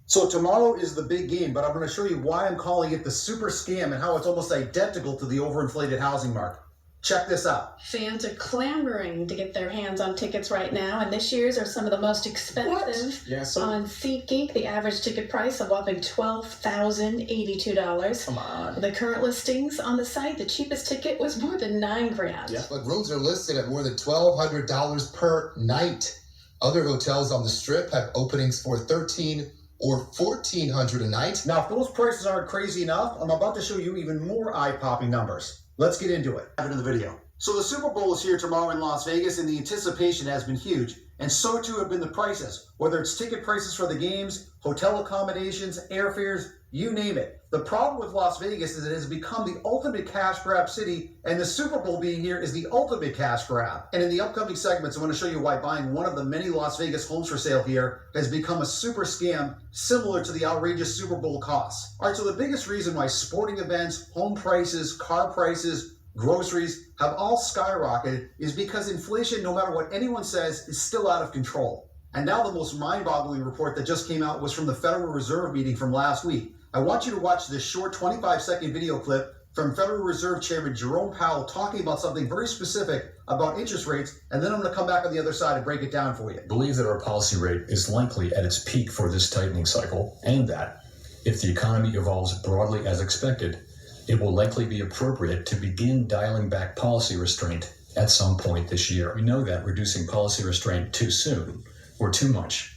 So tomorrow is the big game, but I'm going to show you why I'm calling it the super scam and how it's almost identical to the overinflated housing market. Check this out. Fans are clamoring to get their hands on tickets right now, and this year's are some of the most expensive. On SeatGeek, the average ticket price a whopping $12,082. Come on. The current listings on the site, the cheapest ticket was more than $9,000. Yeah, but rooms are listed at more than $1,200 per night. Other hotels on the Strip have openings for $1,300 or $1,400 a night. Now, if those prices aren't crazy enough, I'm about to show you even more eye-popping numbers. Let's get into it. Have it in the video. So the Super Bowl is here tomorrow in Las Vegas, and the anticipation has been huge, and so too have been the prices. Whether it's ticket prices for the games, hotel accommodations, airfares, you name it. The problem with Las Vegas is it has become the ultimate cash grab city, and the Super Bowl being here is the ultimate cash grab. And in the upcoming segments, I'm going to show you why buying one of the many Las Vegas homes for sale here has become a super scam similar to the outrageous Super Bowl costs. All right, so the biggest reason why sporting events, home prices, car prices, groceries have all skyrocketed is because inflation, no matter what anyone says, is still out of control. And now the most mind-boggling report that just came out was from the Federal Reserve meeting from last week. I want you to watch this short 25-second video clip from Federal Reserve Chairman Jerome Powell talking about something very specific about interest rates, and then I'm going to come back on the other side and break it down for you. I believe that our policy rate is likely at its peak for this tightening cycle, and that if the economy evolves broadly as expected, it will likely be appropriate to begin dialing back policy restraint at some point this year. We know that reducing policy restraint too soon or too much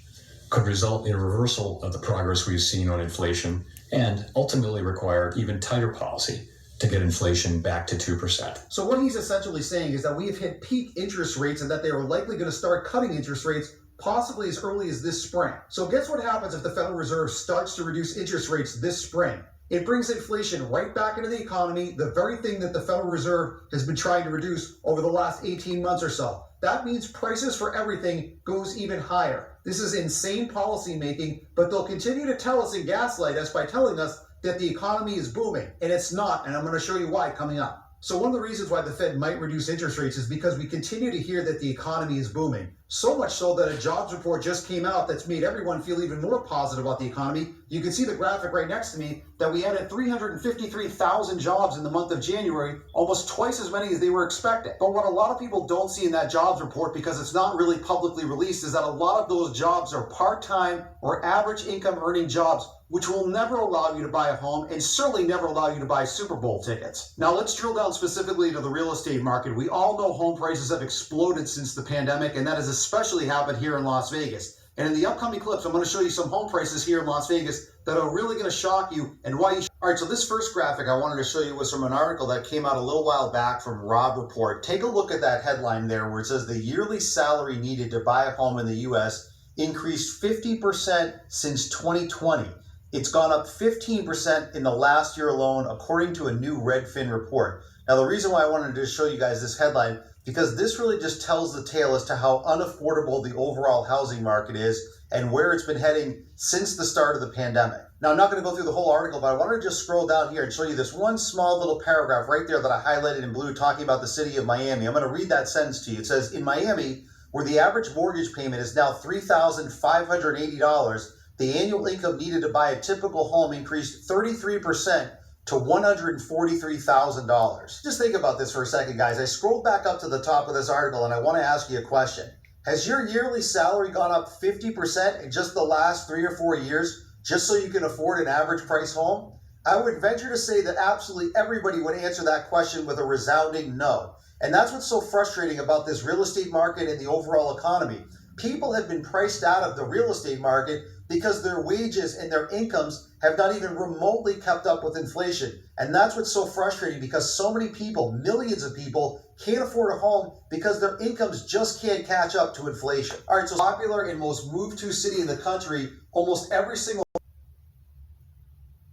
could result in a reversal of the progress we've seen on inflation and ultimately require even tighter policy to get inflation back to 2%. So what he's essentially saying is that we have hit peak interest rates and that they are likely going to start cutting interest rates possibly as early as this spring. So guess what happens if the Federal Reserve starts to reduce interest rates this spring? It brings inflation right back into the economy, the very thing that the Federal Reserve has been trying to reduce over the last 18 months or so. That means prices for everything goes even higher. This is insane policy making, but they'll continue to tell us and gaslight us by telling us that the economy is booming, and it's not, and I'm going to show you why coming up. So one of the reasons why the Fed might reduce interest rates is because we continue to hear that the economy is booming. So much so that a jobs report just came out that's made everyone feel even more positive about the economy. You can see the graphic right next to me that we added 353,000 jobs in the month of January, almost twice as many as they were expecting. But what a lot of people don't see in that jobs report, because it's not really publicly released, is that a lot of those jobs are part-time or average income earning jobs, which will never allow you to buy a home and certainly never allow you to buy Super Bowl tickets. Now let's drill down specifically to the real estate market. We all know home prices have exploded since the pandemic, and that has especially happened here in Las Vegas. And in the upcoming clips, I'm going to show you some home prices here in Las Vegas that are really going to shock you and why you should. All right, so this first graphic I wanted to show you was from an article that came out a little while back from Robb Report. Take a look at that headline there where it says the yearly salary needed to buy a home in the U.S. increased 50% since 2020. It's gone up 15% in the last year alone, according to a new Redfin report. Now, the reason why I wanted to show you guys this headline, because this really just tells the tale as to how unaffordable the overall housing market is and where it's been heading since the start of the pandemic. Now, I'm not going to go through the whole article, but I wanted to just scroll down here and show you this one small little paragraph right there that I highlighted in blue talking about the city of Miami. I'm going to read that sentence to you. It says, in Miami, where the average mortgage payment is now $3,580, the annual income needed to buy a typical home increased 33% to $143,000. Just think about this for a second, guys. I scrolled back up to the top of this article and I want to ask you a question. Has your yearly salary gone up 50% in just the last 3 or 4 years just so you can afford an average price home? I would venture to say that absolutely everybody would answer that question with a resounding no. And that's what's so frustrating about this real estate market and the overall economy. People have been priced out of the real estate market because their wages and their incomes have not even remotely kept up with inflation. And that's what's so frustrating, because so many people, millions of people, can't afford a home because their incomes just can't catch up to inflation. All right, so popular and most moved to city in the country, almost every single...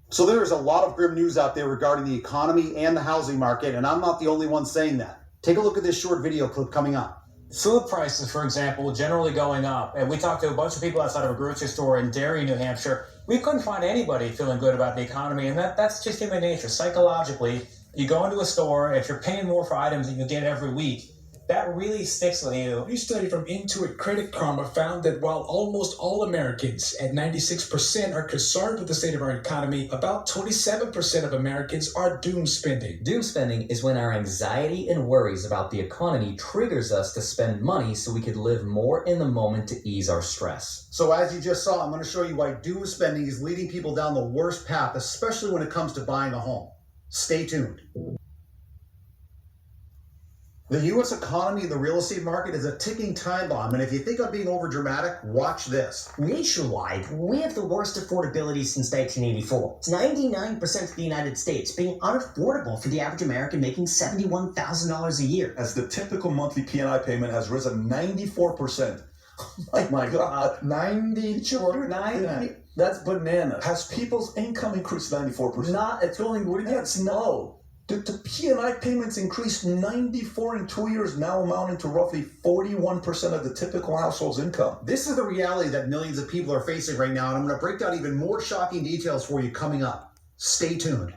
So there is a lot of grim news out there regarding the economy and the housing market, and I'm not the only one saying that. Take a look at this short video clip coming up. Food prices, for example, generally going up. And we talked to a bunch of people outside of a grocery store in Derry, New Hampshire. We couldn't find anybody feeling good about the economy, and that's just human nature. Psychologically, you go into a store, if you're paying more for items that you get every week, that really sticks with you. A new study from Intuit Credit Karma found that while almost all Americans at 96% are concerned with the state of our economy, about 27% of Americans are doom spending. Doom spending is when our anxiety and worries about the economy triggers us to spend money so we could live more in the moment to ease our stress. So as you just saw, I'm going to show you why doom spending is leading people down the worst path, especially when it comes to buying a home. Stay tuned. The U.S. economy and the real estate market is a ticking time bomb, and if you think I'm being overdramatic, watch this. Nationwide, we have the worst affordability since 1984. It's 99% of the United States being unaffordable for the average American making $71,000 a year. As the typical monthly P&I payment has risen 94%. Oh my God. 90? That's bananas. Has people's income increased 94%? It's only, That's no. The P&I payments increased 94 in 2 years, now amounting to roughly 41% of the typical household's income. This is the reality that millions of people are facing right now, and I'm going to break down even more shocking details for you coming up. Stay tuned.